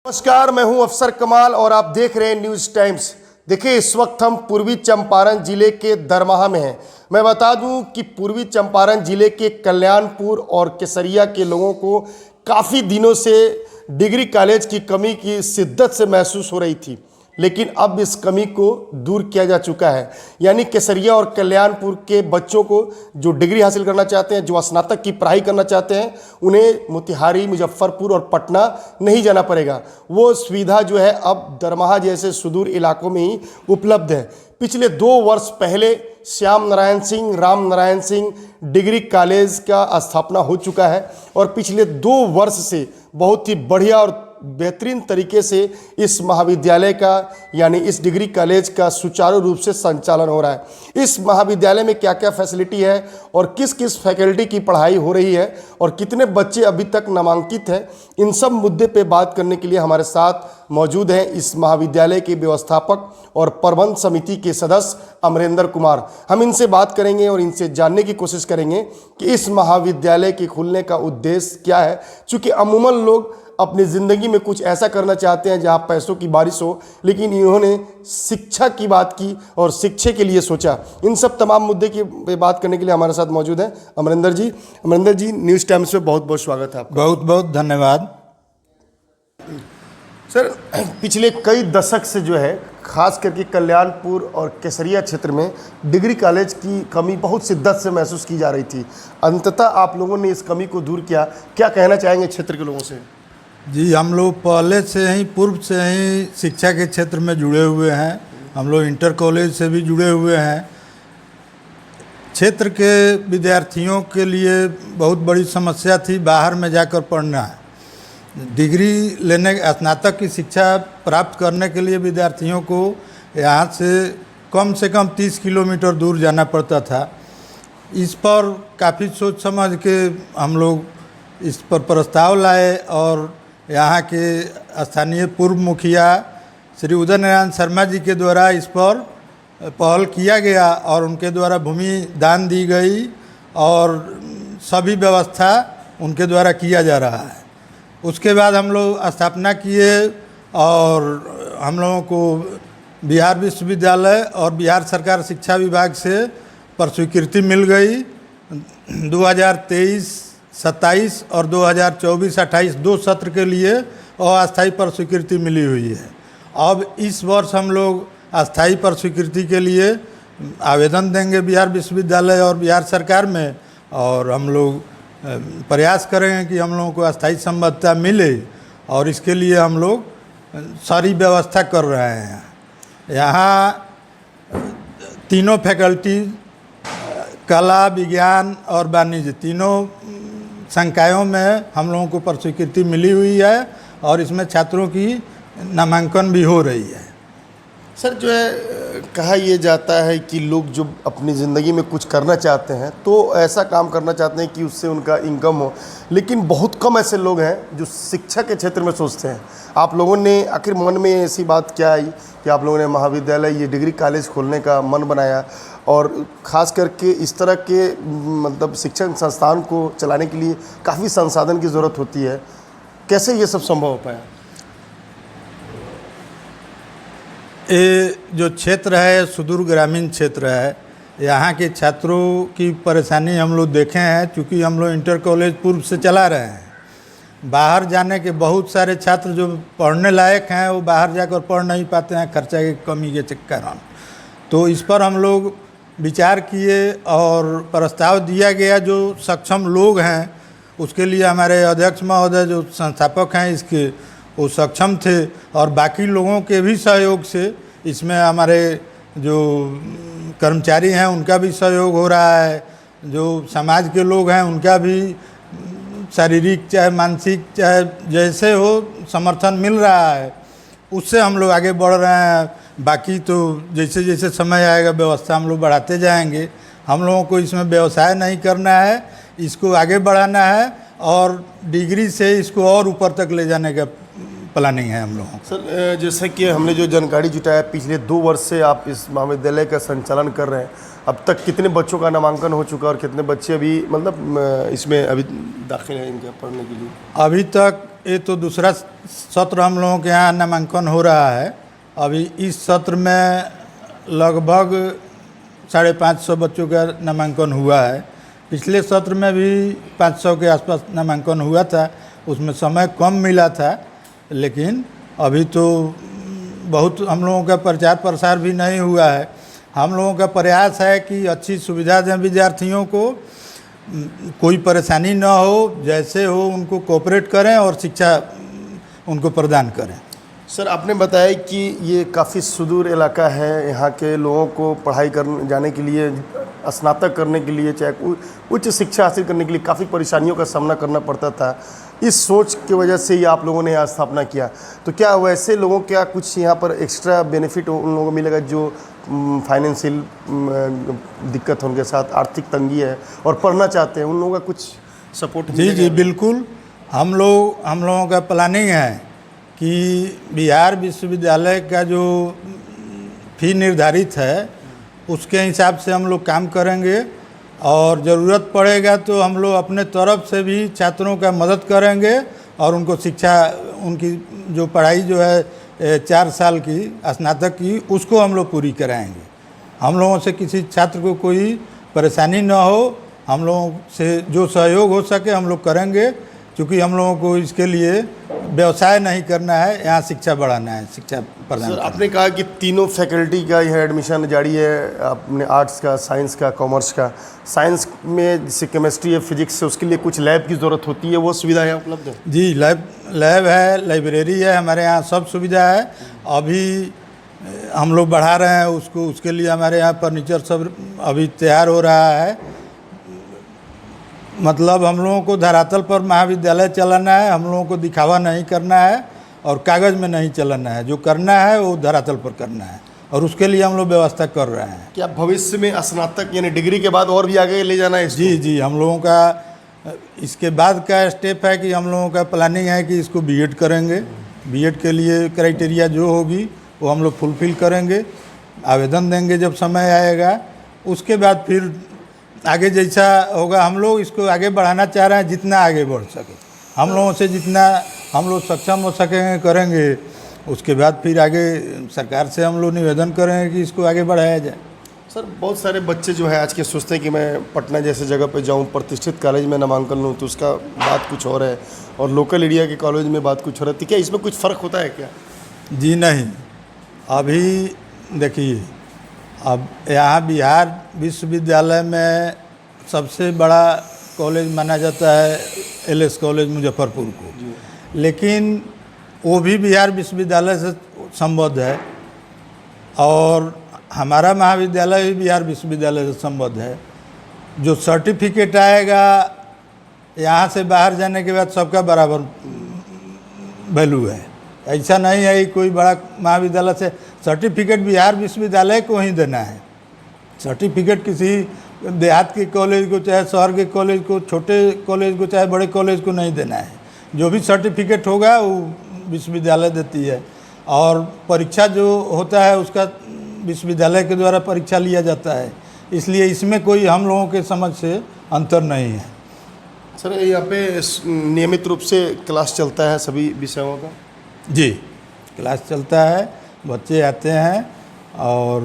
नमस्कार, मैं हूं अफसर कमाल और आप देख रहे हैं न्यूज़ टाइम्स। देखिए, इस वक्त हम पूर्वी चंपारण जिले के दरमाहा में हैं। मैं बता दूं कि पूर्वी चंपारण जिले के कल्याणपुर और केसरिया के लोगों को काफ़ी दिनों से डिग्री कॉलेज की कमी की शिद्दत से महसूस हो रही थी, लेकिन अब इस कमी को दूर किया जा चुका है। यानी केसरिया और कल्याणपुर के बच्चों को जो डिग्री हासिल करना चाहते हैं, जो स्नातक की पढ़ाई करना चाहते हैं, उन्हें मोतिहारी, मुजफ्फरपुर और पटना नहीं जाना पड़ेगा। वो सुविधा जो है अब दरमाहा जैसे सुदूर इलाकों में ही उपलब्ध है। पिछले 2 वर्ष पहले श्याम नारायण सिंह, राम नारायण सिंह डिग्री कॉलेज का स्थापना हो चुका है और पिछले 2 वर्ष से बहुत ही बढ़िया और बेहतरीन तरीके से इस महाविद्यालय का यानी इस डिग्री कॉलेज का सुचारू रूप से संचालन हो रहा है। इस महाविद्यालय में क्या क्या फैसिलिटी है और किस किस फैकल्टी की पढ़ाई हो रही है और कितने बच्चे अभी तक नामांकित हैं, इन सब मुद्दे पे बात करने के लिए हमारे साथ मौजूद हैं इस महाविद्यालय के व्यवस्थापक और प्रबंध समिति के सदस्य अमरेंद्र कुमार। हम इनसे बात करेंगे और इनसे जानने की कोशिश करेंगे कि इस महाविद्यालय के खुलने का उद्देश्य क्या है। चूँकि अमूमन लोग अपनी ज़िंदगी में कुछ ऐसा करना चाहते हैं जहां पैसों की बारिश हो, लेकिन इन्होंने शिक्षा की बात की और शिक्षा के लिए सोचा। इन सब तमाम मुद्दे की पे बात करने के लिए हमारे साथ मौजूद हैं अमरेंद्र जी। अमरेंद्र जी, न्यूज़ टाइम्स में बहुत बहुत स्वागत है आपका। बहुत बहुत धन्यवाद सर, पिछले कई दशक से जो है खास करके कल्याणपुर और केसरिया क्षेत्र में डिग्री कॉलेज की कमी बहुत शिद्दत से महसूस की जा रही थी। अंततः आप लोगों ने इस कमी को दूर किया। क्या कहना चाहेंगे क्षेत्र के लोगों से? जी, हम लोग पहले से ही पूर्व से ही शिक्षा के क्षेत्र में जुड़े हुए हैं। हम लोग इंटर कॉलेज से भी जुड़े हुए हैं। क्षेत्र के विद्यार्थियों के लिए बहुत बड़ी समस्या थी बाहर में जाकर पढ़ना। डिग्री लेने, स्नातक की शिक्षा प्राप्त करने के लिए विद्यार्थियों को यहाँ से कम 30 किलोमीटर दूर जाना पड़ता था। इस पर काफ़ी सोच समझ के हम लोग इस पर प्रस्ताव लाए और यहाँ के स्थानीय पूर्व मुखिया श्री उदय नारायण शर्मा जी के द्वारा इस पर पहल किया गया और उनके द्वारा भूमि दान दी गई और सभी व्यवस्था उनके द्वारा किया जा रहा है। उसके बाद हम लोग स्थापना किए और हम लोगों को बिहार विश्वविद्यालय और बिहार सरकार शिक्षा विभाग से पर स्वीकृति मिल गई। 2023-27 और 2024-28 2 सत्र के लिए अस्थायी पर स्वीकृति मिली हुई है। अब इस वर्ष हम लोग अस्थायी पर स्वीकृति के लिए आवेदन देंगे बिहार विश्वविद्यालय और बिहार सरकार में और हम लोग प्रयास करेंगे कि हम लोगों को अस्थायी संबद्धता मिले और इसके लिए हम लोग सारी व्यवस्था कर रहे हैं। यहाँ तीनों फैकल्टी कला, विज्ञान और वाणिज्य तीनों संकायों में हम लोगों को पर स्वीकृति मिली हुई है और इसमें छात्रों की नामांकन भी हो रही है। सर, जो है कहा यह जाता है कि लोग जो अपनी ज़िंदगी में कुछ करना चाहते हैं तो ऐसा काम करना चाहते हैं कि उससे उनका इनकम हो, लेकिन बहुत कम ऐसे लोग हैं जो शिक्षा के क्षेत्र में सोचते हैं। आप लोगों ने आखिर मन में ऐसी बात क्या आई कि आप लोगों ने महाविद्यालय, ये डिग्री कॉलेज खोलने का मन बनाया और ख़ास करके इस तरह के मतलब शिक्षण संस्थान को चलाने के लिए काफ़ी संसाधन की ज़रूरत होती है। कैसे ये सब संभव हो पाया? ये जो क्षेत्र है सुदूर ग्रामीण क्षेत्र है। यहाँ के छात्रों की परेशानी हम लोग देखे हैं, क्योंकि हम लोग इंटर कॉलेज पूर्व से चला रहे हैं। बाहर जाने के बहुत सारे छात्र जो पढ़ने लायक हैं वो बाहर जाकर पढ़ नहीं पाते हैं खर्चा की कमी के कारण। तो इस पर हम लोग विचार किए और प्रस्ताव दिया गया। जो सक्षम लोग हैं उसके लिए हमारे अध्यक्ष महोदय जो संस्थापक हैं इसके, वो सक्षम थे और बाकी लोगों के भी सहयोग से इसमें हमारे जो कर्मचारी हैं उनका भी सहयोग हो रहा है। जो समाज के लोग हैं उनका भी शारीरिक चाहे मानसिक चाहे जैसे हो समर्थन मिल रहा है, उससे हम लोग आगे बढ़ रहे हैं। बाकी तो जैसे जैसे समय आएगा व्यवस्था हम लोग बढ़ाते जाएंगे। हम लोगों को इसमें व्यवसाय नहीं करना है, इसको आगे बढ़ाना है और डिग्री से इसको और ऊपर तक ले जाने का प्लानिंग है हम लोगों को। सर जैसे कि हमने जो जानकारी जुटाया, पिछले 2 वर्ष से आप इस महाविद्यालय का संचालन कर रहे हैं, अब तक कितने बच्चों का नामांकन हो चुका और कितने बच्चे अभी मतलब इसमें अभी दाखिल हैं इनके पढ़ने के लिए? अभी तक ये तो दूसरा सत्र हम लोगों के यहाँ नामांकन हो रहा है। अभी इस सत्र में लगभग 550 बच्चों का नामांकन हुआ है। पिछले सत्र में भी 500 के आसपास नामांकन हुआ था, उसमें समय कम मिला था, लेकिन अभी तो बहुत हम लोगों का प्रचार प्रसार भी नहीं हुआ है। हम लोगों का प्रयास है कि अच्छी सुविधा दें विद्यार्थियों को, कोई परेशानी ना हो, जैसे हो उनको कोऑपरेट करें और शिक्षा उनको प्रदान करें। सर आपने बताया कि ये काफ़ी सुदूर इलाका है, यहाँ के लोगों को पढ़ाई करने जाने के लिए, स्नातक करने के लिए, चाहे उच्च शिक्षा हासिल करने के लिए काफ़ी परेशानियों का सामना करना पड़ता था। इस सोच की वजह से ही आप लोगों ने यहाँ स्थापना किया। तो क्या वैसे लोगों क्या कुछ यहाँ पर एक्स्ट्रा बेनिफिट उन लोगों को मिलेगा जो फाइनेंशियल दिक्कत उनके साथ आर्थिक तंगी है और पढ़ना चाहते हैं, उन लोगों का कुछ सपोर्ट? जी बिल्कुल, हम लोगों का प्लानिंग है कि बिहार विश्वविद्यालय का जो फी निर्धारित है उसके हिसाब से हम लोग काम करेंगे और ज़रूरत पड़ेगा तो हम लोग अपने तरफ से भी छात्रों का मदद करेंगे और उनको शिक्षा, उनकी जो पढ़ाई जो है 4 साल की स्नातक की, उसको हम लोग पूरी कराएंगे। हम लोगों से किसी छात्र को कोई परेशानी ना हो, हम लोगों से जो सहयोग हो सके हम लोग करेंगे, क्योंकि हम लोगों को इसके लिए व्यवसाय नहीं करना है, यहाँ शिक्षा बढ़ाना है, शिक्षा प्रदान। सर आपने कहा कि तीनों फैकल्टी का यह एडमिशन जारी है, आपने आर्ट्स का, साइंस का, कॉमर्स का। साइंस में जैसे केमिस्ट्री है, फिजिक्स है, उसके लिए कुछ लैब की ज़रूरत होती है, वो सुविधा है उपलब्ध है? जी लैब है, लाइब्रेरी है, हमारे यहाँ सब सुविधा है। अभी हम लोग बढ़ा रहे हैं उसको, उसके लिए हमारे यहाँ फर्नीचर सब अभी तैयार हो रहा है। मतलब हम लोगों को धरातल पर महाविद्यालय चलाना है, हम लोगों को दिखावा नहीं करना है और कागज़ में नहीं चलाना है, जो करना है वो धरातल पर करना है और उसके लिए हम लोग व्यवस्था कर रहे हैं। क्या भविष्य में स्नातक यानी डिग्री के बाद और भी आगे ले जाना है इसको? जी हम लोगों का इसके बाद का स्टेप है कि हम लोगों का प्लानिंग है कि इसको बीएड करेंगे। बीएड के लिए क्राइटेरिया जो होगी वो हम लोग फुलफ़िल करेंगे, आवेदन देंगे जब समय आएगा। उसके बाद फिर आगे जैसा होगा, हम लोग इसको आगे बढ़ाना चाह रहे हैं, जितना आगे बढ़ सके हम लोगों से, जितना हम लोग सक्षम हो सकेंगे करेंगे। उसके बाद फिर आगे सरकार से हम लोग निवेदन करेंगे कि इसको आगे बढ़ाया जाए। सर बहुत सारे बच्चे जो है आज के सोचते हैं कि मैं पटना जैसे जगह पे जाऊं, प्रतिष्ठित कॉलेज में नामांकन लूं, तो उसका बात कुछ और है और लोकल एरिया के कॉलेज में बात कुछ और है। तो क्या इसमें कुछ फ़र्क होता है क्या? जी नहीं, अभी देखिए, अब यहाँ बिहार विश्वविद्यालय में सबसे बड़ा कॉलेज माना जाता है एलएस कॉलेज मुजफ्फरपुर को, लेकिन वो भी बिहार विश्वविद्यालय से संबद्ध है और हमारा महाविद्यालय भी बिहार विश्वविद्यालय से संबद्ध है। जो सर्टिफिकेट आएगा यहाँ से बाहर जाने के बाद सबका बराबर वैल्यू है। ऐसा नहीं है कि कोई बड़ा महाविद्यालय से सर्टिफिकेट बिहार विश्वविद्यालय को ही देना है। सर्टिफिकेट किसी देहात के कॉलेज को, चाहे शहर के कॉलेज को, छोटे कॉलेज को, चाहे बड़े कॉलेज को नहीं देना है। जो भी सर्टिफिकेट होगा वो विश्वविद्यालय देती है और परीक्षा जो होता है उसका विश्वविद्यालय के द्वारा परीक्षा लिया जाता है। इसलिए इसमें कोई हम लोगों के समझ से अंतर नहीं है। सर यहाँ पे नियमित रूप से क्लास चलता है सभी विषयों का? जी क्लास चलता है, बच्चे आते हैं और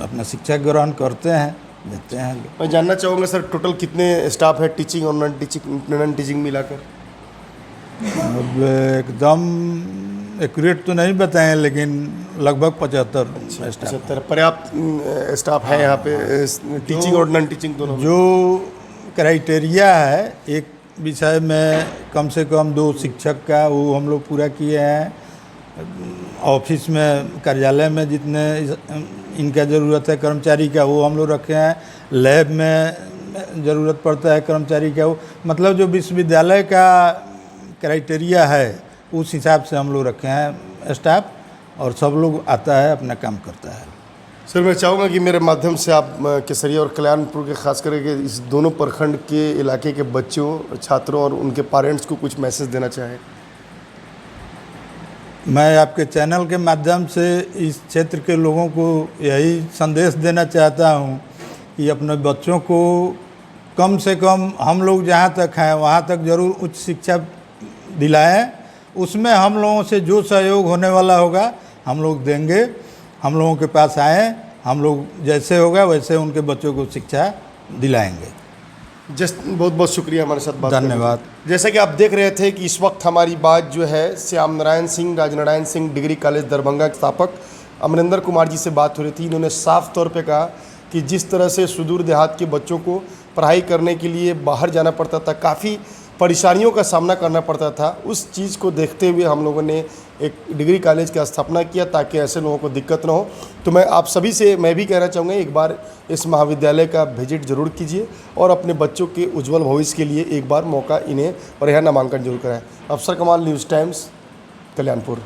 अपना शिक्षा ग्रहण करते हैं, देते हैं। मैं जानना चाहूँगा सर टोटल कितने स्टाफ है टीचिंग और नॉन टीचिंग मिलाकर? अब एकदम एक्यूरेट तो नहीं बताएं, लेकिन लगभग 75 स्टाफ। पर्याप्त स्टाफ है यहाँ पे टीचिंग और नॉन टीचिंग दोनों? जो क्राइटेरिया है एक विषय में कम से कम 2 शिक्षक का, वो हम लोग पूरा किए हैं। ऑफिस में, कार्यालय में जितने इनका ज़रूरत है कर्मचारी का, वो हम लोग रखे हैं। लैब में ज़रूरत पड़ता है कर्मचारी का, वो मतलब जो विश्वविद्यालय का क्राइटेरिया है उस हिसाब से हम लोग रखे हैं स्टाफ, और सब लोग आता है अपना काम करता है। सर मैं चाहूँगा कि मेरे माध्यम से आप केसरिया और कल्याणपुर के खास करके इस दोनों प्रखंड के इलाके के बच्चों, छात्रों और उनके पेरेंट्स को कुछ मैसेज देना चाहें। मैं आपके चैनल के माध्यम से इस क्षेत्र के लोगों को यही संदेश देना चाहता हूँ कि अपने बच्चों को कम से कम हम लोग जहाँ तक हैं वहाँ तक ज़रूर उच्च शिक्षा दिलाएं। उसमें हम लोगों से जो सहयोग होने वाला होगा हम लोग देंगे। हम लोगों के पास आएँ, हम लोग जैसे होगा वैसे उनके बच्चों को शिक्षा दिलाएंगे। बहुत बहुत शुक्रिया हमारे साथ बात करने के लिए। धन्यवाद। जैसा कि आप देख रहे थे कि इस वक्त हमारी बात जो है श्याम नारायण सिंह राजनारायण सिंह डिग्री कॉलेज दरभंगा के स्थापक अमरिंदर कुमार जी से बात हो रही थी। इन्होंने साफ तौर पे कहा कि जिस तरह से सुदूर देहात के बच्चों को पढ़ाई करने के लिए बाहर जाना पड़ता था, काफ़ी परेशानियों का सामना करना पड़ता था, उस चीज़ को देखते हुए हम लोगों ने एक डिग्री कॉलेज की स्थापना किया ताकि ऐसे लोगों को दिक्कत ना हो। तो मैं आप सभी से मैं भी कहना चाहूँगा एक बार इस महाविद्यालय का विजिट जरूर कीजिए और अपने बच्चों के उज्जवल भविष्य के लिए एक बार मौका इन्हें और यहाँ नामांकन जरूर कराएं। अफसर कमाल, न्यूज़ टाइम्स, कल्याणपुर।